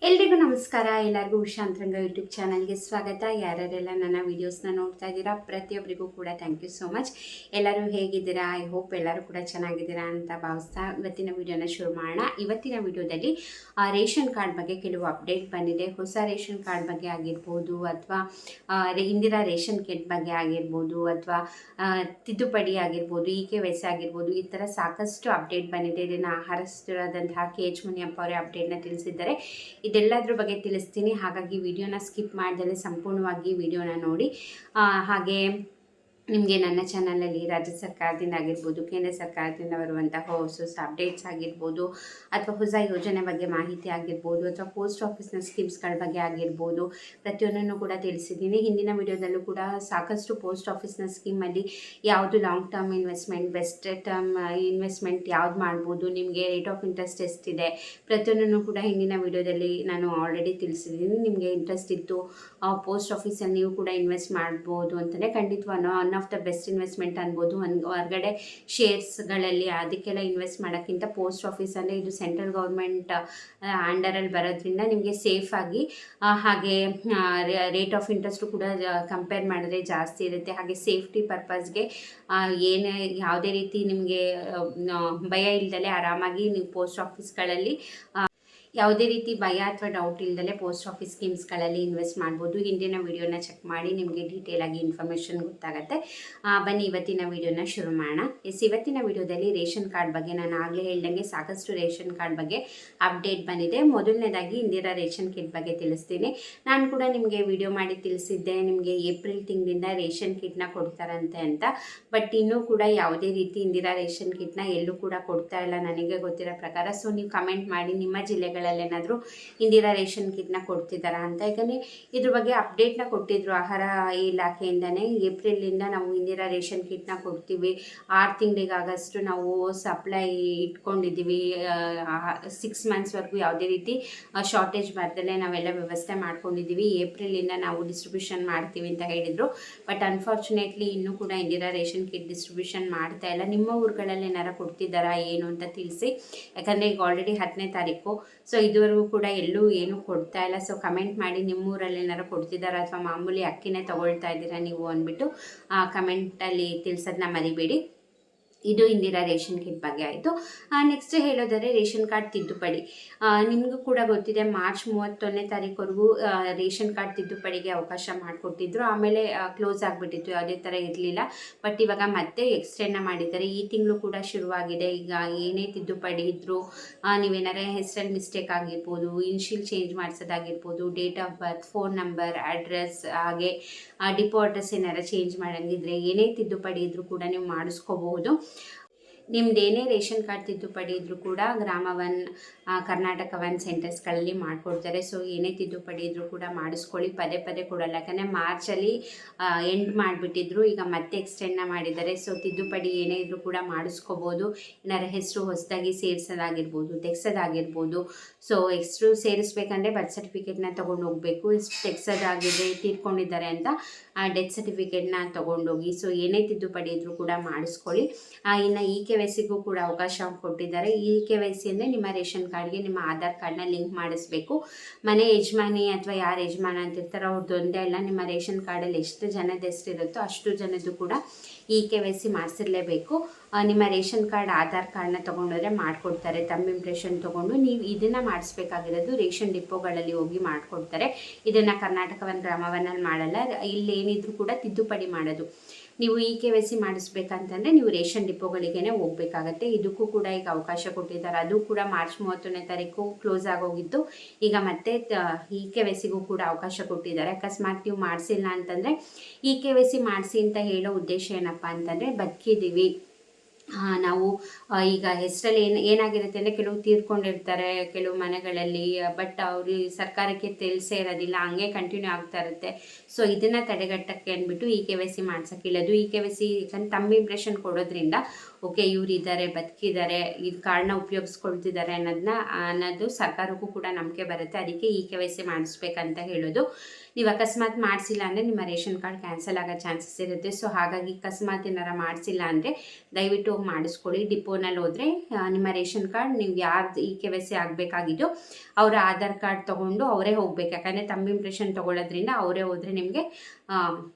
ಎಲ್ರಿಗೂ ನಮಸ್ಕಾರ. ಎಲ್ಲರಿಗೂ ಉಷಾ ಅಂತರಂಗ ಯೂಟ್ಯೂಬ್ ಚಾನಲ್ಗೆ ಸ್ವಾಗತ. ಯಾರ್ಯಾರೆಲ್ಲ ನನ್ನ ವೀಡಿಯೋಸ್ನ ನೋಡ್ತಾ ಇದ್ದೀರಾ ಪ್ರತಿಯೊಬ್ಬರಿಗೂ ಕೂಡ ಥ್ಯಾಂಕ್ ಯು ಸೋ ಮಚ್. ಎಲ್ಲರೂ ಹೇಗಿದ್ದೀರಾ? ಐ ಹೋಪ್ ಎಲ್ಲರೂ ಕೂಡ ಚೆನ್ನಾಗಿದ್ದೀರಾ ಅಂತ ಭಾವಿಸ್ತಾ ಇವತ್ತಿನ ವಿಡಿಯೋನ ಶುರು ಮಾಡೋಣ. ಇವತ್ತಿನ ವಿಡಿಯೋದಲ್ಲಿ ರೇಷನ್ ಕಾರ್ಡ್ ಬಗ್ಗೆ ಕೆಲವು ಅಪ್ಡೇಟ್ ಬಂದಿದೆ. ಹೊಸ ರೇಷನ್ ಕಾರ್ಡ್ ಬಗ್ಗೆ ಆಗಿರ್ಬೋದು, ಅಥವಾ ಇಂದಿರಾ ರೇಷನ್ ಕಿಟ್ ಬಗ್ಗೆ ಆಗಿರ್ಬೋದು, ಅಥವಾ ತಿದ್ದುಪಡಿ ಆಗಿರ್ಬೋದು, KYC ಆಗಿರ್ಬೋದು, ಈ ಥರ ಸಾಕಷ್ಟು ಅಪ್ಡೇಟ್ ಬಂದಿದೆ. ಇದನ್ನು ಆಹಾರ ಸಚಿವರಾದಂತಹ KH ಮುನಿಯಪ್ಪ ಅವರೇ ಅಪ್ಡೇಟ್ನ ತಿಳಿಸಿದ್ದಾರೆ. ಇದೆಲ್ಲದ್ರ ಬಗ್ಗೆ ತಿಳಿಸ್ತೀನಿ. ಹಾಗಾಗಿ ವಿಡಿಯೋನ ಸ್ಕಿಪ್ ಮಾಡ್ದಲೇ ಸಂಪೂರ್ಣವಾಗಿ ವಿಡಿಯೋನ ನೋಡಿ. ಹಾಗೆ ನಿಮಗೆ ನನ್ನ ಚಾನಲಲ್ಲಿ ರಾಜ್ಯ ಸರ್ಕಾರದಿಂದ ಆಗಿರ್ಬೋದು, ಕೇಂದ್ರ ಸರ್ಕಾರದಿಂದ ಬರುವಂತಹ ಹೊಸ ಅಪ್ಡೇಟ್ಸ್ ಆಗಿರ್ಬೋದು, ಅಥವಾ ಹೊಸ ಯೋಜನೆ ಬಗ್ಗೆ ಮಾಹಿತಿ ಆಗಿರ್ಬೋದು, ಅಥವಾ ಪೋಸ್ಟ್ ಆಫೀಸ್ನ ಸ್ಕೀಮ್ಸ್ಗಳ ಬಗ್ಗೆ ಆಗಿರ್ಬೋದು, ಪ್ರತಿಯೊಂದನ್ನು ಕೂಡ ತಿಳಿಸಿದ್ದೀನಿ. ಹಿಂದಿನ ವಿಡಿಯೋದಲ್ಲೂ ಕೂಡ ಸಾಕಷ್ಟು ಪೋಸ್ಟ್ ಆಫೀಸ್ನ ಸ್ಕೀಮಲ್ಲಿ ಯಾವುದು long term investment, best term investment ಯಾವ್ದು ಮಾಡ್ಬೋದು, ನಿಮಗೆ ರೇಟ್ ಆಫ್ ಇಂಟ್ರೆಸ್ಟ್ ಎಷ್ಟಿದೆ, ಪ್ರತಿಯೊಂದನ್ನು ಕೂಡ ಹಿಂದಿನ ವಿಡಿಯೋದಲ್ಲಿ ನಾನು ಆಲ್ರೆಡಿ ತಿಳಿಸಿದ್ದೀನಿ. ನಿಮಗೆ ಇಂಟ್ರೆಸ್ಟ್ ಇತ್ತು ಪೋಸ್ಟ್ ಆಫೀಸಲ್ಲಿ ನೀವು ಕೂಡ ಇನ್ವೆಸ್ಟ್ ಮಾಡ್ಬೋದು ಅಂತಲೇ ಖಂಡಿತವಾಗಿ one of the best investment ಅನ್ಬೋದು. ಹೊರಗಡೆ ಶೇರ್ಸ್ಗಳಲ್ಲಿ ಅದಕ್ಕೆಲ್ಲ ಇನ್ವೆಸ್ಟ್ ಮಾಡೋಕ್ಕಿಂತ ಪೋಸ್ಟ್ ಆಫೀಸಲ್ಲೇ ಇದು ಸೆಂಟ್ರಲ್ ಗೌರ್ಮೆಂಟ್ ಅಂಡರಲ್ಲಿ ಬರೋದ್ರಿಂದ ನಿಮಗೆ ಸೇಫ್ ಆಗಿ, ಹಾಗೆ ರೇಟ್ ಆಫ್ ಇಂಟ್ರೆಸ್ಟು ಕೂಡ ಕಂಪೇರ್ ಮಾಡಿದ್ರೆ ಜಾಸ್ತಿ ಇರುತ್ತೆ. ಹಾಗೆ ಸೇಫ್ಟಿ ಪರ್ಪಸ್ಗೆ ಯಾವುದೇ ರೀತಿ ನಿಮಗೆ ಭಯ ಇಲ್ದಲೆ ಆರಾಮಾಗಿ ನೀವು ಪೋಸ್ಟ್ ಆಫೀಸ್ಗಳಲ್ಲಿ ಯಾವುದೇ ರೀತಿ ಭಯ ಅಥವಾ ಡೌಟ್ ಇಲ್ಲದಲೇ ಪೋಸ್ಟ್ ಆಫೀಸ್ ಸ್ಕೀಮ್ಸ್ಗಳಲ್ಲಿ ಇನ್ವೆಸ್ಟ್ ಮಾಡ್ಬೋದು. ಹಿಂದಿನ ವಿಡಿಯೋನ ಚೆಕ್ ಮಾಡಿ ನಿಮಗೆ ಡೀಟೇಲ್ ಆಗಿ ಇನ್ಫಾರ್ಮೇಷನ್ ಗೊತ್ತಾಗುತ್ತೆ. ಬನ್ನಿ ಇವತ್ತಿನ ವಿಡಿಯೋನ ಶುರು ಮಾಡೋಣ. ಇವತ್ತಿನ ವಿಡಿಯೋದಲ್ಲಿ ರೇಷನ್ ಕಾರ್ಡ್ ಬಗ್ಗೆ ನಾನು ಆಗಲೇ ಹೇಳ್ದಂಗೆ ಸಾಕಷ್ಟು ರೇಷನ್ ಕಾರ್ಡ್ ಬಗ್ಗೆ ಅಪ್ಡೇಟ್ ಬಂದಿದೆ. ಮೊದಲನೇದಾಗಿ ಇಂದಿರಾ ರೇಷನ್ ಕಿಟ್ ಬಗ್ಗೆ ತಿಳಿಸ್ತೀನಿ. ನಾನು ಕೂಡ ನಿಮಗೆ ವಿಡಿಯೋ ಮಾಡಿ ತಿಳಿಸಿದ್ದೆ, ನಿಮಗೆ ಏಪ್ರಿಲ್ ತಿಂಗಳಿಂದ ರೇಷನ್ ಕಿಟ್ನ ಕೊಡ್ತಾರಂತೆ ಅಂತ. ಬಟ್ ಇನ್ನೂ ಕೂಡ ಯಾವುದೇ ರೀತಿ ಇಂದಿರಾ ರೇಷನ್ ಕಿಟ್ನ ಎಲ್ಲೂ ಕೂಡ ಕೊಡ್ತಾ ಇಲ್ಲ ನನಗೆ ಗೊತ್ತಿರೋ ಪ್ರಕಾರ. ಸೊ ನೀವು ಕಮೆಂಟ್ ಮಾಡಿ ನಿಮ್ಮ ಜಿಲ್ಲೆಗಳಲ್ಲಿ ಏನಾದರೂ ಇಂದಿರಾ ರೇಷನ್ ಕಿಟ್ನ ಕೊಡ್ತಿದ್ದಾರಾ ಅಂತ. ಯಾಕಂದರೆ ಇದ್ರ ಬಗ್ಗೆ ಅಪ್ಡೇಟ್ನ ಕೊಟ್ಟಿದ್ರು ಆಹಾರ ಇಲಾಖೆಯಿಂದನೇ. ಏಪ್ರಿಲಿಂದ ನಾವು ಇಂದಿರಾ ರೇಷನ್ ಕಿಟ್ನ ಕೊಡ್ತೀವಿ, 6 ತಿಂಗಳಿಗಾಗಷ್ಟು ನಾವು ಸಪ್ಲೈ ಇಟ್ಕೊಂಡಿದ್ದೀವಿ, 6 ಮಂತ್ಸ್ವರೆಗೂ ಯಾವುದೇ ರೀತಿ ಶಾರ್ಟೇಜ್ ಬರ್ದಲೇ ನಾವೆಲ್ಲ ವ್ಯವಸ್ಥೆ ಮಾಡ್ಕೊಂಡಿದ್ದೀವಿ, ಏಪ್ರಿಲಿಂದ ನಾವು ಡಿಸ್ಟ್ರಿಬ್ಯೂಷನ್ ಮಾಡ್ತೀವಿ ಅಂತ ಹೇಳಿದರು. ಬಟ್ ಅನ್ಫಾರ್ಚುನೇಟ್ಲಿ ಇನ್ನೂ ಕೂಡ ಇಂದಿರಾ ರೇಷನ್ ಕಿಟ್ ಡಿಸ್ಟ್ರಿಬ್ಯೂಷನ್ ಮಾಡ್ತಾ ಇಲ್ಲ. ನಿಮ್ಮ ಊರುಗಳಲ್ಲಿ ಏನಾರ ಕೊಡ್ತಿದ್ದಾರಾ ಏನು ಅಂತ ತಿಳಿಸಿ. ಯಾಕಂದರೆ ಈಗ ಆಲ್ರೆಡಿ 10ನೇ ತಾರೀಕು. ಸೊ ಇದುವರೆಗೂ ಕೂಡ ಎಲ್ಲೂ ಏನೂ ಕೊಡ್ತಾ ಇಲ್ಲ. ಸೊ ಕಮೆಂಟ್ ಮಾಡಿ ನಿಮ್ಮೂರಲ್ಲಿ ಏನಾರು ಕೊಡ್ತಿದ್ದಾರಾ, ಅಥವಾ ಮಾಮೂಲಿ ಅಕ್ಕಿನೇ ತೊಗೊಳ್ತಾ ಇದ್ದೀರಾ ನೀವು ಅಂದ್ಬಿಟ್ಟು ಕಮೆಂಟಲ್ಲಿ ತಿಳಿಸೋದನ್ನ ಮರಿಬೇಡಿ. ಇದು ಇಂದಿರಾ ರೇಷನ್ ಕಿಟ್ ಬಗ್ಗೆ ಆಯಿತು. ನೆಕ್ಸ್ಟ್ ಹೇಳೋದಾದರೆ ರೇಷನ್ ಕಾರ್ಡ್ ತಿದ್ದುಪಡಿ. ನಿಮಗೂ ಕೂಡ ಗೊತ್ತಿದೆ, ಮಾರ್ಚ್ 31ನೇ ತಾರೀಕುವರೆಗೂ ರೇಷನ್ ಕಾರ್ಡ್ ತಿದ್ದುಪಡಿಗೆ ಅವಕಾಶ ಮಾಡಿಕೊಟ್ಟಿದ್ರು. ಆಮೇಲೆ ಕ್ಲೋಸ್ ಆಗಿಬಿಟ್ಟಿತ್ತು, ಯಾವುದೇ ಥರ ಇರಲಿಲ್ಲ. ಬಟ್ ಇವಾಗ ಮತ್ತೆ ಎಕ್ಸ್ಟೆಂಡ್ನ ಮಾಡಿದ್ದಾರೆ. ಈ ತಿಂಗಳು ಕೂಡ ಶುರುವಾಗಿದೆ. ಈಗ ಏನೇ ತಿದ್ದುಪಡಿ ಇದ್ದರೂ ನೀವೇನಾರ ಹೆಸರಲ್ಲಿ ಮಿಸ್ಟೇಕ್ ಆಗಿರ್ಬೋದು, ಇನ್ಶಿಯಲ್ ಚೇಂಜ್ ಮಾಡಿಸೋದಾಗಿರ್ಬೋದು, date of birth, phone number, address, ಹಾಗೆ ಡಿಪೋ ಅಡ್ರೆಸ್ ಏನಾರ ಚೇಂಜ್ ಮಾಡೋಂಗಿದ್ರೆ ಏನೇ ತಿದ್ದುಪಡಿ ಇದ್ದರೂ ಕೂಡ ನೀವು ಮಾಡಿಸ್ಕೋಬಹುದು. ನಿಮ್ಮದೇನೇ ರೇಷನ್ ಕಾರ್ಡ್ ತಿದ್ದುಪಡಿ ಇದ್ದರೂ ಕೂಡ ಗ್ರಾಮ 1, ಕರ್ನಾಟಕ 1 ಸೆಂಟರ್ಸ್ಗಳಲ್ಲಿ ಮಾಡಿಕೊಡ್ತಾರೆ. ಸೊ ಏನೇ ತಿದ್ದುಪಡಿ ಇದ್ದರೂ ಕೂಡ ಮಾಡಿಸ್ಕೊಳ್ಳಿ, ಪದೇ ಪದೇ ಕೊಡಲ್ಲ. ಯಾಕಂದರೆ ಮಾರ್ಚಲ್ಲಿ ಎಂಡ್ ಮಾಡಿಬಿಟ್ಟಿದ್ರು, ಈಗ ಮತ್ತೆ ಎಕ್ಸ್ಟೆಂಡ್ನ ಮಾಡಿದ್ದಾರೆ. ಸೊ ತಿದ್ದುಪಡಿ ಏನೇ ಇದ್ದರೂ ಕೂಡ ಮಾಡಿಸ್ಕೋಬೋದು. ಏನಾರ ಹೆಸರು ಹೊಸದಾಗಿ ಸೇರಿಸೋದಾಗಿರ್ಬೋದು, ತೆಗ್ಸೋದಾಗಿರ್ಬೋದು. ಸೊ ಹೆಸರು ಸೇರಿಸ್ಬೇಕಂದ್ರೆ ಬರ್ತ್ ಸರ್ಟಿಫಿಕೇಟ್ನ ತೊಗೊಂಡು ಹೋಗಬೇಕು. ತೆಗ್ಸೋದಾಗಿದ್ರೆ ತೀರ್ಕೊಂಡಿದ್ದಾರೆ ಅಂತ ಡೆತ್ ಸರ್ಟಿಫಿಕೇಟ್ನ ತೊಗೊಂಡೋಗಿ. ಸೊ ಏನೇ ತಿದ್ದುಪಡಿ ಇದ್ದರೂ ಕೂಡ ಮಾಡಿಸ್ಕೊಳ್ಳಿ. ಇನ್ನು KYCಗೂ ಕೂಡ ಅವಕಾಶ ಕೊಟ್ಟಿದ್ದಾರೆ. KYC ಅಂದರೆ ನಿಮ್ಮ ರೇಷನ್ ಕಾರ್ಡ್ಗೆ ನಿಮ್ಮ ಆಧಾರ್ ಕಾರ್ಡ್ನ ಲಿಂಕ್ ಮಾಡಿಸ್ಬೇಕು. ಮನೆ ಯಜಮಾನಿ ಅಥವಾ ಯಾರು ಯಜಮಾನ ಅಂತಿರ್ತಾರೋ ಅವ್ರದ್ದೊಂದೇ ಅಲ್ಲ, ನಿಮ್ಮ ರೇಷನ್ ಕಾರ್ಡಲ್ಲಿ ಎಷ್ಟು ಜನದ ಎಷ್ಟಿರುತ್ತೋ ಅಷ್ಟು ಜನದ್ದು ಕೂಡ KYC ಮಾಡಿಸಿರಲೇಬೇಕು. ನಿಮ್ಮ ರೇಷನ್ ಕಾರ್ಡ್ ಆಧಾರ್ ಕಾರ್ಡ್ನ ತೊಗೊಂಡೋದ್ರೆ ಮಾಡಿಕೊಡ್ತಾರೆ. ತಮ್ಮ ಇಂಪ್ರೆಷನ್ ತೊಗೊಂಡು ನೀವು ಇದನ್ನು ಮಾಡಿಸ್ಬೇಕಾಗಿರೋದು ರೇಷನ್ ಡಿಪೋಗಳಲ್ಲಿ ಹೋಗಿ ಮಾಡಿಕೊಡ್ತಾರೆ. ಇದನ್ನು ಕರ್ನಾಟಕ 1 ಗ್ರಾಮ 1ಅಲ್ಲಿ ಮಾಡಲ್ಲ. ಇಲ್ಲೇನಿದ್ರು ಕೂಡ ತಿದ್ದುಪಡಿ ಮಾಡೋದು. ನೀವು KYC ಮಾಡಿಸ್ಬೇಕಂತಂದರೆ ನೀವು ರೇಷನ್ ಡಿಪೋಗಳಿಗೇ ಹೋಗಬೇಕಾಗತ್ತೆ. ಇದಕ್ಕೂ ಕೂಡ ಈಗ ಅವಕಾಶ ಕೊಟ್ಟಿದ್ದಾರೆ. ಅದು ಕೂಡ ಮಾರ್ಚ್ 31ನೇ ತಾರೀಕು ಕ್ಲೋಸ್ ಆಗೋಗಿತ್ತು. ಈಗ ಮತ್ತೆ KYCಗೂ ಕೂಡ ಅವಕಾಶ ಕೊಟ್ಟಿದ್ದಾರೆ. ಅಕಸ್ಮಾತ್ ನೀವು ಮಾಡಿಸಿಲ್ಲ ಅಂತಂದರೆ KYC ಮಾಡಿಸಿ ಅಂತ ಹೇಳೋ ಉದ್ದೇಶ ಏನಪ್ಪ ಅಂತಂದರೆ, ಬದುಕಿದ್ದೀವಿ ನಾವು, ಈಗ ಹೆಸರಲ್ಲಿ ಏನಾಗಿರುತ್ತೆ ಅಂದರೆ ಕೆಲವು ತೀರ್ಕೊಂಡಿರ್ತಾರೆ ಕೆಲವು ಮನೆಗಳಲ್ಲಿ, ಬಟ್ ಅವರು ಸರ್ಕಾರಕ್ಕೆ ತಿಳಿಸೇ ಇರೋದಿಲ್ಲ, ಹಂಗೆ ಕಂಟಿನ್ಯೂ ಆಗ್ತಾ ಇರುತ್ತೆ. ಸೊ ಇದನ್ನು ತಡೆಗಟ್ಟಕ್ಕೆ ಅಂದ್ಬಿಟ್ಟು KYC ಮಾಡ್ಸೋಕ್ಕಿಲ್ಲದು. KYC ಯಾಕಂದ್ರೆ ತಮ್ಮ ಇಂಪ್ರೆಷನ್ ಕೊಡೋದ್ರಿಂದ ಓಕೆ ಇವ್ರು ಇದ್ದಾರೆ, ಬದುಕಿದ್ದಾರೆ, ಇದು ಕಾರ್ಡ್ನ ಉಪಯೋಗಿಸ್ಕೊಳ್ತಿದ್ದಾರೆ ಅನ್ನೋದು ಸರ್ಕಾರಕ್ಕೂ ಕೂಡ ನಂಬಿಕೆ ಬರುತ್ತೆ. ಅದಕ್ಕೆ ಈ KYC ಮಾಡಿಸ್ಬೇಕಂತ ಹೇಳೋದು. ನೀವು ಅಕಸ್ಮಾತ್ ಮಾಡಿಸಿಲ್ಲ ಅಂದರೆ ನಿಮ್ಮ ರೇಷನ್ ಕಾರ್ಡ್ ಕ್ಯಾನ್ಸಲ್ ಆಗೋ ಚಾನ್ಸಸ್ ಇರುತ್ತೆ. ಸೊ ಹಾಗಾಗಿ ಅಕಸ್ಮಾತ್ ಏನಾರ ಮಾಡಿಸಿಲ್ಲ ಅಂದರೆ ದಯವಿಟ್ಟು ಹೋಗಿ ಮಾಡಿಸ್ಕೊಳ್ಳಿ. ಡಿಪೋನಲ್ಲಿ ಹೋದರೆ ನಿಮ್ಮ ರೇಷನ್ ಕಾರ್ಡ್ ನೀವು ಯಾರ್ದು ಈ KYC ಆಗಬೇಕಾಗಿದ್ದು ಅವರ ಆಧಾರ್ ಕಾರ್ಡ್ ತೊಗೊಂಡು ಅವರೇ ಹೋಗ್ಬೇಕು. ಯಾಕಂದರೆ ತಮ್ಮ ಇಂಪ್ರೆಷನ್ ತೊಗೊಳ್ಳೋದ್ರಿಂದ ಅವರೇ ಹೋದರೆ ನಿಮಗೆ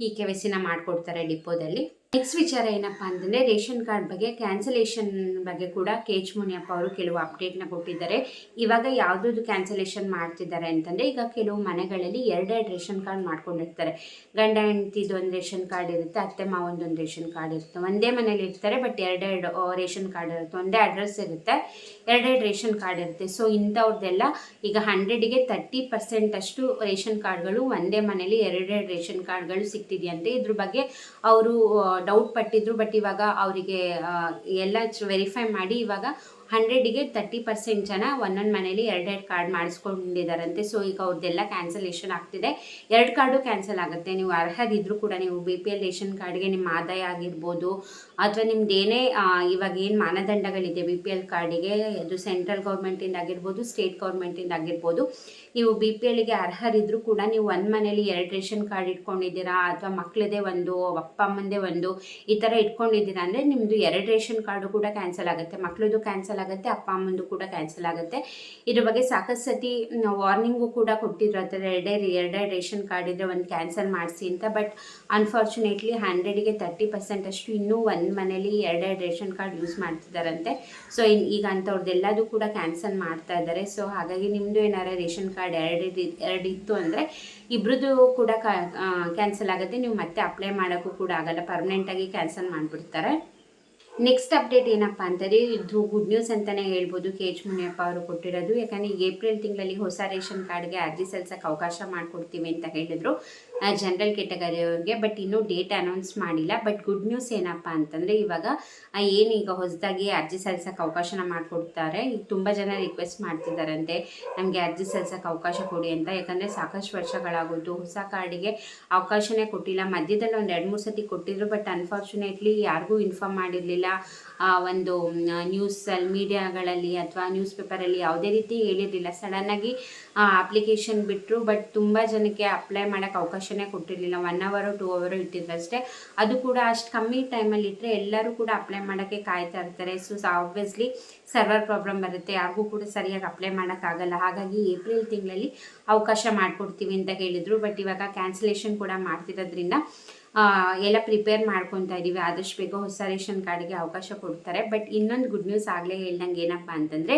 ಈ KYCನ ಮಾಡಿಕೊಡ್ತಾರೆ ಡಿಪೋದಲ್ಲಿ. ನೆಕ್ಸ್ಟ್ ವಿಚಾರ ಏನಪ್ಪ ಅಂತಂದರೆ ರೇಷನ್ ಕಾರ್ಡ್ ಬಗ್ಗೆ ಕ್ಯಾನ್ಸಲೇಷನ್ ಬಗ್ಗೆ ಕೂಡ KH ಮುನಿಯಪ್ಪ ಅವರು ಕೆಲವು ಅಪ್ಡೇಟ್ನ ಕೊಟ್ಟಿದ್ದಾರೆ. ಇವಾಗ ಯಾವುದಾದ್ರು ಕ್ಯಾನ್ಸಲೇಷನ್ ಮಾಡ್ತಿದ್ದಾರೆ ಅಂತಂದರೆ, ಈಗ ಕೆಲವು ಮನೆಗಳಲ್ಲಿ ಎರಡೆರಡು ರೇಷನ್ ಕಾರ್ಡ್ ಮಾಡ್ಕೊಂಡಿರ್ತಾರೆ. ಗಂಡ ಹೆಂಡತಿದು ಒಂದು ರೇಷನ್ ಕಾರ್ಡ್ ಇರುತ್ತೆ, ಅತ್ತೆ ಮಾವಂದೊಂದು ರೇಷನ್ ಕಾರ್ಡ್ ಇರುತ್ತೆ. ಒಂದೇ ಮನೇಲಿ ಇರ್ತಾರೆ, ಬಟ್ ಎರಡೆರಡು ರೇಷನ್ ಕಾರ್ಡ್ ಇರುತ್ತೆ. ಒಂದೇ ಅಡ್ರೆಸ್ ಇರುತ್ತೆ, ಎರಡೆರಡು ರೇಷನ್ ಕಾರ್ಡ್ ಇರುತ್ತೆ. ಸೊ ಇಂಥವ್ರದ್ದೆಲ್ಲ ಈಗ 100ಗೆ 30% ಅಷ್ಟು ರೇಷನ್ ಕಾರ್ಡ್ಗಳು ಒಂದೇ ಮನೇಲಿ ಎರಡೆರಡು ರೇಷನ್ ಕಾರ್ಡ್ಗಳು ಸಿಗ್ತಿದೆಯಂತೆ. ಇದ್ರ ಬಗ್ಗೆ ಅವರು ಡೌಟ್ ಪಟ್ಟಿದ್ರು. ಬಟ್ ಇವಾಗ ಅವರಿಗೆ ಎಲ್ಲ ವೆರಿಫೈ ಮಾಡಿ ಇವಾಗ 100ಗೆ 30% ಜನ ಒಂದೊಂದು ಮನೇಲಿ ಎರಡೆರಡು ಕಾರ್ಡ್ ಮಾಡಿಸ್ಕೊಂಡಿದ್ದಾರಂತೆ. ಸೊ ಈಗ ಅವ್ರದ್ದೆಲ್ಲ ಕ್ಯಾನ್ಸಲೇಷನ್ ಆಗ್ತಿದೆ. 2 ಕಾರ್ಡು ಕ್ಯಾನ್ಸಲ್ ಆಗುತ್ತೆ. ನೀವು ಅರ್ಹದಿದ್ದರೂ ಕೂಡ ನೀವು BPL ರೇಷನ್ ಕಾರ್ಡ್ಗೆ ನಿಮ್ಮ ಆದಾಯ ಆಗಿರ್ಬೋದು ಅಥವಾ ನಿಮ್ದು ಏನೇ ಇವಾಗ ಏನು ಮಾನದಂಡಗಳಿದೆ BPL ಕಾರ್ಡಿಗೆ, ಅದು ಸೆಂಟ್ರಲ್ ಗೌರ್ಮೆಂಟಿಂದ ಆಗಿರ್ಬೋದು, ಸ್ಟೇಟ್ ಗೌರ್ಮೆಂಟಿಂದ ಆಗಿರ್ಬೋದು, ನೀವು BPLಗೆ ಅರ್ಹರಿದ್ದರೂ ಕೂಡ ನೀವು ಒಂದು ಮನೇಲಿ 2 ರೇಷನ್ ಕಾರ್ಡ್ ಇಟ್ಕೊಂಡಿದ್ದೀರಾ ಅಥವಾ ಮಕ್ಕಳದೇ ಒಂದು, ಅಪ್ಪ ಅಮ್ಮಂದೇ ಒಂದು, ಈ ಥರ ಇಟ್ಕೊಂಡಿದ್ದೀರಾ ಅಂದರೆ ನಿಮ್ಮದು 2 ರೇಷನ್ ಕಾರ್ಡು ಕೂಡ ಕ್ಯಾನ್ಸಲ್ ಆಗುತ್ತೆ. ಮಕ್ಕಳದು ಕ್ಯಾನ್ಸಲ್ ಆಗುತ್ತೆ, ಅಪ್ಪ ಅಮ್ಮಂದು ಕೂಡ ಕ್ಯಾನ್ಸಲ್ ಆಗುತ್ತೆ. ಇದ್ರ ಬಗ್ಗೆ ಸಾಕಷ್ಟು ಸತಿ ವಾರ್ನಿಂಗು ಕೂಡ ಕೊಟ್ಟಿರ್ತಾರೆ. ಎರಡೆರಡು ರೇಷನ್ ಕಾರ್ಡ್ ಇದ್ದರೆ ಒಂದು ಕ್ಯಾನ್ಸಲ್ ಮಾಡಿಸಿ ಅಂತ. ಬಟ್ ಅನ್ಫಾರ್ಚುನೇಟ್ಲಿ 100ಗೆ 30% ಅಷ್ಟು ಇನ್ನೂ ಒಂದು ಮನೇಲಿ ಎರಡೆರಡು ರೇಷನ್ ಕಾರ್ಡ್ ಯೂಸ್ ಮಾಡ್ತಿದ್ದಾರಂತೆ. ಸೊ ಈಗ ಅಂಥವ್ರದ್ದೆಲ್ಲದೂ ಕೂಡ ಕ್ಯಾನ್ಸಲ್ ಮಾಡ್ತಾ ಇದ್ದಾರೆ. ಸೊ ಹಾಗಾಗಿ ನಿಮ್ಮದು ಏನಾರ ರೇಷನ್ ಕಾರ್ಡ್ ಎರಡು ಇತ್ತು ಅಂದರೆ ಇಬ್ಬರದ್ದು ಕೂಡ ಕ್ಯಾನ್ಸಲ್ ಆಗುತ್ತೆ. ನೀವು ಮತ್ತೆ ಅಪ್ಲೈ ಮಾಡೋಕ್ಕೂ ಕೂಡ ಆಗಲ್ಲ, ಪರ್ಮನೆಂಟಾಗಿ ಕ್ಯಾನ್ಸಲ್ ಮಾಡಿಬಿಡ್ತಾರೆ. ನೆಕ್ಸ್ಟ್ ಅಪ್ಡೇಟ್ ಏನಪ್ಪ ಅಂತಂದರೆ, ಇದು ಗುಡ್ ನ್ಯೂಸ್ ಅಂತಲೇ ಹೇಳ್ಬೋದು KH ಮುನಿಯಪ್ಪ ಅವರು ಕೊಟ್ಟಿರೋದು. ಯಾಕಂದರೆ ಈಗ ಏಪ್ರಿಲ್ ತಿಂಗಳಲ್ಲಿ ಹೊಸ ರೇಷನ್ ಕಾರ್ಡ್ಗೆ ಅರ್ಜಿ ಸಲ್ಲಿಸೋಕ್ಕೆ ಅವಕಾಶ ಮಾಡಿಕೊಡ್ತೀವಿ ಅಂತ ಹೇಳಿದರು ಜನರಲ್ ಕ್ಯಾಟಗರಿಯವ್ರಿಗೆ. ಬಟ್ ಇನ್ನೂ ಡೇಟ್ ಅನೌನ್ಸ್ ಮಾಡಿಲ್ಲ. ಬಟ್ ಗುಡ್ ನ್ಯೂಸ್ ಏನಪ್ಪ ಅಂತಂದರೆ, ಇವಾಗ ಏನೀಗ ಹೊಸದಾಗಿ ಅರ್ಜಿ ಸಲ್ಲಿಸೋಕ್ಕೆ ಅವಕಾಶನ ಮಾಡಿಕೊಡ್ತಾರೆ. ಈಗ ತುಂಬ ಜನ ರಿಕ್ವೆಸ್ಟ್ ಮಾಡ್ತಿದ್ದಾರಂತೆ ನಮಗೆ ಅರ್ಜಿ ಸಲ್ಲಿಸೋಕ್ಕೆ ಅವಕಾಶ ಕೊಡಿ ಅಂತ. ಯಾಕಂದರೆ ಸಾಕಷ್ಟು ವರ್ಷಗಳಾಗೋದು, ಹೊಸ ಕಾರ್ಡಿಗೆ ಅವಕಾಶನೇ ಕೊಟ್ಟಿಲ್ಲ. ಮಧ್ಯದಲ್ಲಿ ಒಂದು 2-3 ಸತಿ ಕೊಟ್ಟಿದ್ರು. ಬಟ್ ಅನ್ಫಾರ್ಚುನೇಟ್ಲಿ ಯಾರಿಗೂ ಇನ್ಫಾರ್ಮ್ ಮಾಡಿರಲಿಲ್ಲ. ಒಂದು ನ್ಯೂಸಲ್ಲಿ, ಮೀಡಿಯಾಗಳಲ್ಲಿ ಅಥವಾ ನ್ಯೂಸ್ ಪೇಪರಲ್ಲಿ ಯಾವುದೇ ರೀತಿ ಹೇಳಿರಲಿಲ್ಲ. ಸಡನ್ನಾಗಿ ಅಪ್ಲಿಕೇಶನ್ ಬಿಟ್ಟರು. ಬಟ್ ತುಂಬ ಜನಕ್ಕೆ ಅಪ್ಲೈ ಮಾಡೋಕ್ಕೆ ಅವಕಾಶನೇ ಕೊಟ್ಟಿರಲಿಲ್ಲ. 1 ಅವರ್ 2 ಅವರ್ ಇಟ್ಟಿದ್ರು ಅಷ್ಟೇ. ಅದು ಕೂಡ ಅಷ್ಟು ಕಮ್ಮಿ ಟೈಮಲ್ಲಿ ಇಟ್ಟರೆ ಎಲ್ಲರೂ ಕೂಡ ಅಪ್ಲೈ ಮಾಡೋಕ್ಕೆ ಕಾಯ್ತಾ ಇರ್ತಾರೆ. ಸೊ ಆಬ್ವಿಯಸ್ಲಿ ಸರ್ವರ್ ಪ್ರಾಬ್ಲಮ್ ಬರುತ್ತೆ, ಯಾರಿಗೂ ಕೂಡ ಸರಿಯಾಗಿ ಅಪ್ಲೈ ಮಾಡೋಕ್ಕಾಗಲ್ಲ. ಹಾಗಾಗಿ ಏಪ್ರಿಲ್ ತಿಂಗಳಲ್ಲಿ ಅವಕಾಶ ಮಾಡಿಕೊಡ್ತೀವಿ ಅಂತ ಹೇಳಿದರು. ಬಟ್ ಇವಾಗ ಕ್ಯಾನ್ಸಲೇಷನ್ ಕೂಡ ಮಾಡ್ತಿರೋದ್ರಿಂದ ಎಲ್ಲ ಪ್ರಿಪೇರ್ ಮಾಡ್ಕೊತಾ ಇದ್ದೀವಿ. ಆದಷ್ಟು ಬೇಗ ಹೊಸ ರೇಷನ್ ಕಾರ್ಡ್ಗೆ ಅವಕಾಶ ಕೊಡ್ತಾರೆ. ಬಟ್ ಇನ್ನೊಂದು ಗುಡ್ ನ್ಯೂಸ್ ಆಗಲೇ ಹೇಳ್ದಂಗೆ ಏನಪ್ಪ ಅಂತಂದರೆ,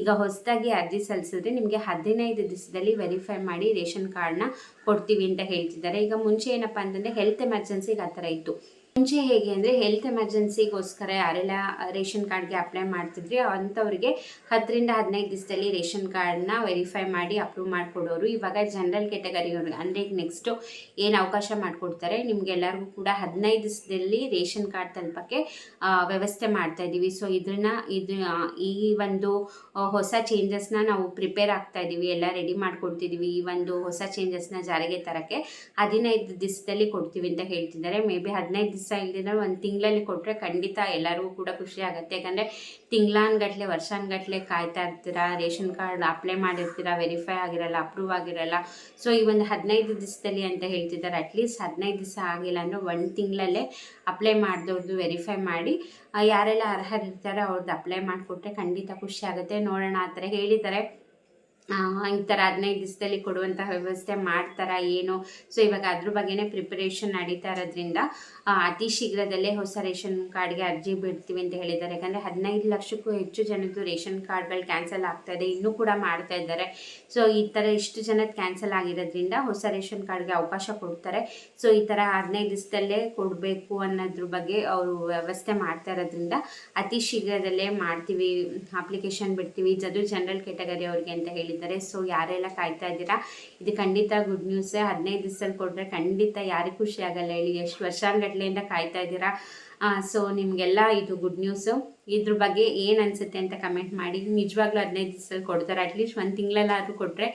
ಈಗ ಹೊಸದಾಗಿ ಅರ್ಜಿ ಸಲ್ಲಿಸಿದ್ರೆ ನಿಮಗೆ 15 ದಿವಸದಲ್ಲಿ ವೆರಿಫೈ ಮಾಡಿ ರೇಷನ್ ಕಾರ್ಡ್ನ ಕೊಡ್ತೀವಿ ಅಂತ ಹೇಳ್ತಿದ್ದಾರೆ. ಈಗ ಮುಂಚೆ ಏನಪ್ಪ ಅಂತಂದರೆ ಹೆಲ್ತ್ ಎಮರ್ಜೆನ್ಸಿಗೆ ಆ ಥರ ಇತ್ತು. ಮುಂಚೆ ಹೇಗೆ ಅಂದರೆ ಹೆಲ್ತ್ ಎಮರ್ಜೆನ್ಸಿಗೋಸ್ಕರ ಯಾರೆಲ್ಲ ರೇಷನ್ ಕಾರ್ಡ್ಗೆ ಅಪ್ಲೈ ಮಾಡ್ತಿದ್ರಿ ಅಂಥವ್ರಿಗೆ 10ರಿಂದ 15 ದಿವಸದಲ್ಲಿ ರೇಷನ್ ಕಾರ್ಡ್ನ ವೆರಿಫೈ ಮಾಡಿ ಅಪ್ರೂವ್ ಮಾಡಿಕೊಡೋರು. ಇವಾಗ ಜನರಲ್ ಕ್ಯಾಟಗರಿಯವ್ರಿಗೆ ಅಂದರೆ ಈಗ ನೆಕ್ಸ್ಟು ಏನು ಅವಕಾಶ ಮಾಡಿಕೊಡ್ತಾರೆ ನಿಮಗೆಲ್ಲರಿಗೂ ಕೂಡ 15 ದಿವಸದಲ್ಲಿ ರೇಷನ್ ಕಾರ್ಡ್ ತಲುಪೋಕ್ಕೆ ವ್ಯವಸ್ಥೆ ಮಾಡ್ತಾಯಿದ್ದೀವಿ. ಸೊ ಈ ಒಂದು ಹೊಸ ಚೇಂಜಸ್ನ ನಾವು ಪ್ರಿಪೇರ್ ಆಗ್ತಾಯಿದ್ದೀವಿ, ಎಲ್ಲ ರೆಡಿ ಮಾಡ್ಕೊಡ್ತಿದ್ದೀವಿ. ಈ ಒಂದು ಹೊಸ ಚೇಂಜಸ್ನ ಜಾರಿಗೆ ತರೋಕ್ಕೆ 15 ದಿವಸದಲ್ಲಿ ಕೊಡ್ತೀವಿ ಅಂತ ಹೇಳ್ತಿದ್ದಾರೆ. ಮೇ ಬಿ 15 ದಿವಸ ಇಲ್ದಿದ್ರೆ 1 ತಿಂಗಳಲ್ಲಿ ಕೊಟ್ಟರೆ ಖಂಡಿತ ಎಲ್ಲರಿಗೂ ಕೂಡ ಖುಷಿ ಆಗುತ್ತೆ. ಯಾಕಂದರೆ ತಿಂಗಳಾನ್ಗಟ್ಲೆ ವರ್ಷಾನ್ಗಟ್ಲೆ ಕಾಯ್ತಾ ಇರ್ತೀರಾ, ರೇಷನ್ ಕಾರ್ಡ್ ಅಪ್ಲೈ ಮಾಡಿರ್ತೀರಾ, ವೆರಿಫೈ ಆಗಿರಲ್ಲ, ಅಪ್ರೂವ್ ಆಗಿರಲ್ಲ. ಸೊ ಈ ಒಂದು 15 ದಿವಸದಲ್ಲಿ ಅಂತ ಹೇಳ್ತಿದ್ದಾರೆ. ಅಟ್ಲೀಸ್ಟ್ 15 ದಿವಸ ಆಗಿಲ್ಲ ಅಂದರೆ 1 ತಿಂಗಳಲ್ಲೇ ಅಪ್ಲೈ ಮಾಡಿದವ್ರದ್ದು ವೆರಿಫೈ ಮಾಡಿ ಯಾರೆಲ್ಲ ಅರ್ಹರಿರ್ತಾರೆ ಅವ್ರದ್ದು ಅಪ್ಲೈ ಮಾಡಿಕೊಟ್ರೆ ಖಂಡಿತ ಖುಷಿ ಆಗುತ್ತೆ. ನೋಡೋಣ, ಆ ಥರ ಹೇಳಿದ್ದಾರೆ. ಈ ಥರ 15 ದಿವಸದಲ್ಲಿ ಕೊಡುವಂತಹ ವ್ಯವಸ್ಥೆ ಮಾಡ್ತಾರಾ ಏನು? ಸೊ ಇವಾಗ ಅದ್ರ ಬಗ್ಗೆನೇ ಪ್ರಿಪರೇಷನ್ ನಡೀತಾ ಇರೋದ್ರಿಂದ ಅತಿ ಶೀಘ್ರದಲ್ಲೇ ಹೊಸ ರೇಷನ್ ಕಾರ್ಡ್ಗೆ ಅರ್ಜಿ ಬಿಡ್ತೀವಿ ಅಂತ ಹೇಳಿದ್ದಾರೆ. ಯಾಕಂದರೆ 15 ಲಕ್ಷಕ್ಕೂ ಹೆಚ್ಚು ಜನದ್ದು ರೇಷನ್ ಕಾರ್ಡ್ಗಳು ಕ್ಯಾನ್ಸಲ್ ಆಗ್ತಾ ಇದೆ, ಇನ್ನೂ ಕೂಡ ಮಾಡ್ತಾ ಇದ್ದಾರೆ. ಸೊ ಈ ಥರ ಇಷ್ಟು ಜನದ ಕ್ಯಾನ್ಸಲ್ ಆಗಿರೋದ್ರಿಂದ ಹೊಸ ರೇಷನ್ ಕಾರ್ಡ್ಗೆ ಅವಕಾಶ ಕೊಡ್ತಾರೆ. ಸೊ ಈ ಥರ 15 ದಿವಸದಲ್ಲೇ ಕೊಡಬೇಕು ಅನ್ನೋದ್ರ ಬಗ್ಗೆ ಅವರು ವ್ಯವಸ್ಥೆ ಮಾಡ್ತಾ ಇರೋದ್ರಿಂದ ಅತಿ ಶೀಘ್ರದಲ್ಲೇ ಮಾಡ್ತೀವಿ, ಅಪ್ಲಿಕೇಶನ್ ಬಿಡ್ತೀವಿ. ಅದು ಜನರಲ್ ಕ್ಯಾಟಗರಿ ಅವ್ರಿಗೆ ಅಂತ ಹೇಳಿದ್ದಾರೆ. ಸೊ ಯಾರೆಲ್ಲ ಕಾಯ್ತಾ ಇದ್ದೀರಾ, ಇದು ಖಂಡಿತ ಗುಡ್ ನ್ಯೂಸ್. 15 ದಿವಸದಲ್ಲಿ ಕೊಟ್ಟರೆ ಖಂಡಿತ ಯಾರಿಗೂ ಖುಷಿ ಆಗಲ್ಲ ಹೇಳಿ, ಎಷ್ಟು ವರ್ಷಾನ್ಗಟ್ಲೆಯಿಂದ ಕಾಯ್ತಾ ಇದ್ದೀರಾ. ಸೊ ನಿಮಗೆಲ್ಲ ಇದು ಗುಡ್ ನ್ಯೂಸು. ಇದ್ರ ಬಗ್ಗೆ ಏನು ಅನಿಸುತ್ತೆ ಅಂತ ಕಮೆಂಟ್ ಮಾಡಿ. ನಿಜವಾಗ್ಲೂ 15 ದಿವಸದಲ್ಲಿ ಕೊಡ್ತಾರೆ, ಅಟ್ಲೀಸ್ಟ್ 1 ತಿಂಗಳಲ್ಲಾದರೂ ಕೊಟ್ಟರೆ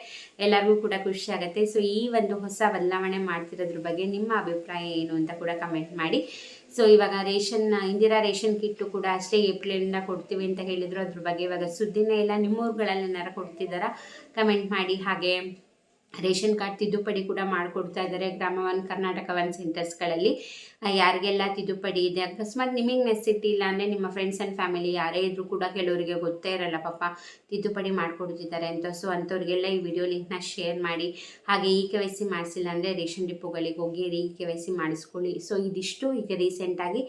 ಎಲ್ಲರಿಗೂ ಕೂಡ ಖುಷಿ ಆಗುತ್ತೆ. ಸೊ ಈ ಒಂದು ಹೊಸ ಬದಲಾವಣೆ ಮಾಡ್ತಿರೋದ್ರ ಬಗ್ಗೆ ನಿಮ್ಮ ಅಭಿಪ್ರಾಯ ಏನು ಅಂತ ಕೂಡ ಕಮೆಂಟ್ ಮಾಡಿ. ಸೊ ಇವಾಗ ಇಂದಿರಾ ರೇಷನ್ ಕಿಟ್ಟು ಕೂಡ ಅಷ್ಟೇ ಏಪ್ರಿಲಿಂದ ಕೊಡ್ತೀವಿ ಅಂತ ಹೇಳಿದ್ರು. ಅದ್ರ ಬಗ್ಗೆ ಇವಾಗ ಸುದ್ದಿನೇ ಇಲ್ಲ. ನಿಮ್ಮೂರುಗಳಲ್ಲಿ ಏನಾರು ಕೊಡ್ತಿದ್ದಾರಾ ಕಮೆಂಟ್ ಮಾಡಿ. ಹಾಗೆ ರೇಷನ್ ಕಾರ್ಡ್ ತಿದ್ದುಪಡಿ ಕೂಡ ಮಾಡಿಕೊಡ್ತಾ ಇದ್ದಾರೆ ಗ್ರಾಮ ಒನ್ ಕರ್ನಾಟಕ ಒನ್ ಸೆಂಟರ್ಸ್ಗಳಲ್ಲಿ. ಯಾರಿಗೆಲ್ಲ ತಿದ್ದುಪಡಿ ಇದೆ, ಅಕಸ್ಮಾತ್ ನಿಮಗೆ ನೆಸಿಟಿ ಇಲ್ಲ ಅಂದರೆ ನಿಮ್ಮ ಫ್ರೆಂಡ್ಸ್ ಆ್ಯಂಡ್ ಫ್ಯಾಮಿಲಿ ಯಾರೇ ಇದ್ರೂ ಕೂಡ ಕೆಲವರಿಗೆ ಗೊತ್ತೇ ಇರಲ್ಲ ಪಾಪ ತಿದ್ದುಪಡಿ ಮಾಡಿಕೊಡ್ತಿದ್ದಾರೆ ಅಂತ. ಸೊ ಅಂಥವ್ರಿಗೆಲ್ಲ ಈ ವಿಡಿಯೋ ಲಿಂಕ್ನ ಶೇರ್ ಮಾಡಿ. ಹಾಗೆ KYC ಮಾಡಿಸಿಲ್ಲ ಅಂದರೆ ರೇಷನ್ ಡಿಪೋಗಳಿಗೆ ಹೋಗಿ KYC ಮಾಡಿಸ್ಕೊಳ್ಳಿ. ಸೊ ಇದಿಷ್ಟು ಈಗ ರೀಸೆಂಟಾಗಿ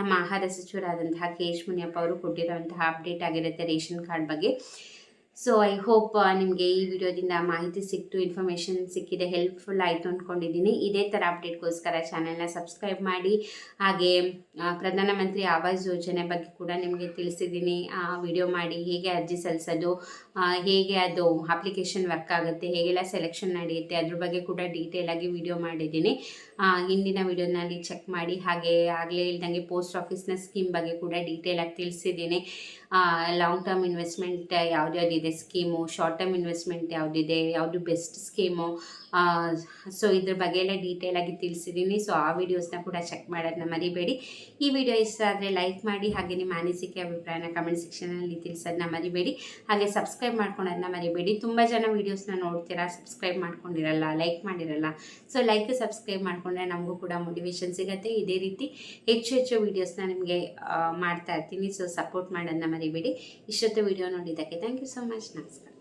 ನಮ್ಮ ಆಹಾರ ಸಚಿವರಾದಂತಹ KH ಮುನಿಯಪ್ಪ ಅವರು ಕೊಟ್ಟಿರುವಂತಹ ಅಪ್ಡೇಟ್ ಆಗಿರುತ್ತೆ ರೇಷನ್ ಕಾರ್ಡ್ ಬಗ್ಗೆ. ಸೊ ಐ ಹೋಪ್ ನಿಮಗೆ ಈ ವಿಡಿಯೋದಿಂದ ಮಾಹಿತಿ ಸಿಕ್ತು, ಇನ್ಫಾರ್ಮೇಷನ್ ಸಿಕ್ಕಿದೆ, ಹೆಲ್ಪ್ಫುಲ್ ಆಯಿತು ಅಂದ್ಕೊಂಡಿದ್ದೀನಿ. ಇದೇ ಥರ ಅಪ್ಡೇಟ್ಗೋಸ್ಕರ ಚಾನೆಲ್ನ ಸಬ್ಸ್ಕ್ರೈಬ್ ಮಾಡಿ. ಹಾಗೆ ಪ್ರಧಾನಮಂತ್ರಿ ಆವಾಸ್ ಯೋಜನೆ ಬಗ್ಗೆ ಕೂಡ ನಿಮಗೆ ತಿಳಿಸಿದ್ದೀನಿ. ವಿಡಿಯೋ ಮಾಡಿ ಹೇಗೆ ಅರ್ಜಿ ಸಲ್ಲಿಸೋದು, ಹೇಗೆ ಅದು ಅಪ್ಲಿಕೇಶನ್ ವರ್ಕ್ ಆಗುತ್ತೆ, ಹೇಗೆಲ್ಲ ಸೆಲೆಕ್ಷನ್ ನಡೆಯುತ್ತೆ ಅದ್ರ ಬಗ್ಗೆ ಕೂಡ ಡೀಟೇಲಾಗಿ ವಿಡಿಯೋ ಮಾಡಿದ್ದೀನಿ. ಹಿಂದಿನ ವಿಡಿಯೋನಲ್ಲಿ ಚೆಕ್ ಮಾಡಿ. ಹಾಗೆ ಆಗಲೇ ಇಲ್ದಂಗೆ ಪೋಸ್ಟ್ ಆಫೀಸ್ನ ಸ್ಕೀಮ್ ಬಗ್ಗೆ ಕೂಡ ಡೀಟೇಲಾಗಿ ತಿಳಿಸಿದ್ದೀನಿ. ಲಾಂಗ್ ಟರ್ಮ್ ಇನ್ವೆಸ್ಟ್ಮೆಂಟ್ ಯಾವ್ದ್ಯಾವ್ದಿದೆ ಸ್ಕೀಮು, ಶಾರ್ಟ್ ಟರ್ಮ್ ಇನ್ವೆಸ್ಟ್ಮೆಂಟ್ ಯಾವುದಿದೆ, ಯಾವುದು ಬೆಸ್ಟ್ ಸ್ಕೀಮು, ಸೊ ಇದ್ರ ಬಗ್ಗೆ ಎಲ್ಲ ಡೀಟೇಲಾಗಿ ತಿಳಿಸಿದ್ದೀನಿ. ಸೊ ಆ ವಿಡಿಯೋಸ್ನ ಕೂಡ ಚೆಕ್ ಮಾಡೋದನ್ನ ಮರಿಬೇಡಿ. ಈ ವಿಡಿಯೋ ಇಷ್ಟ ಆದರೆ ಲೈಕ್ ಮಾಡಿ. ಹಾಗೆ ನಿಮ್ಮ ಅನಿಸಿಕೆ ಅಭಿಪ್ರಾಯನ ಕಮೆಂಟ್ ಸೆಕ್ಷನಲ್ಲಿ ತಿಳಿಸೋದನ್ನ ಮರಿಬೇಡಿ. ಹಾಗೆ ಸಬ್ಸ್ಕ್ರೈಬ್ ಮಾಡ್ಕೊಳೋದನ್ನ ಮರಿಬೇಡಿ. ತುಂಬ ಜನ ವೀಡಿಯೋಸ್ನ ನೋಡ್ತೀರಾ, ಸಬ್ಸ್ಕ್ರೈಬ್ ಮಾಡ್ಕೊಂಡಿರಲ್ಲ, ಲೈಕ್ ಮಾಡಿರಲ್ಲ. ಸೊ ಲೈಕ್ ಸಬ್ಸ್ಕ್ರೈಬ್ ಮಾಡಿಕೊಂಡ್ರೆ ನಮಗೂ ಕೂಡ ಮೋಟಿವೇಶನ್ ಸಿಗುತ್ತೆ. ಇದೇ ರೀತಿ ಹೆಚ್ಚು ವೀಡಿಯೋಸ್ನ ನಿಮಗೆ ಮಾಡ್ತಾ ಇರ್ತೀನಿ. ಸೊ ಸಪೋರ್ಟ್ ಮಾಡೋದನ್ನ ಮರಿಬೇಡಿ. ಇಷ್ಟೊತ್ತು ವಿಡಿಯೋ ನೋಡಿದ್ದಕ್ಕೆ ಥ್ಯಾಂಕ್ ಯು ಸೊ ಮಚ್. ನಮಸ್ಕಾರ.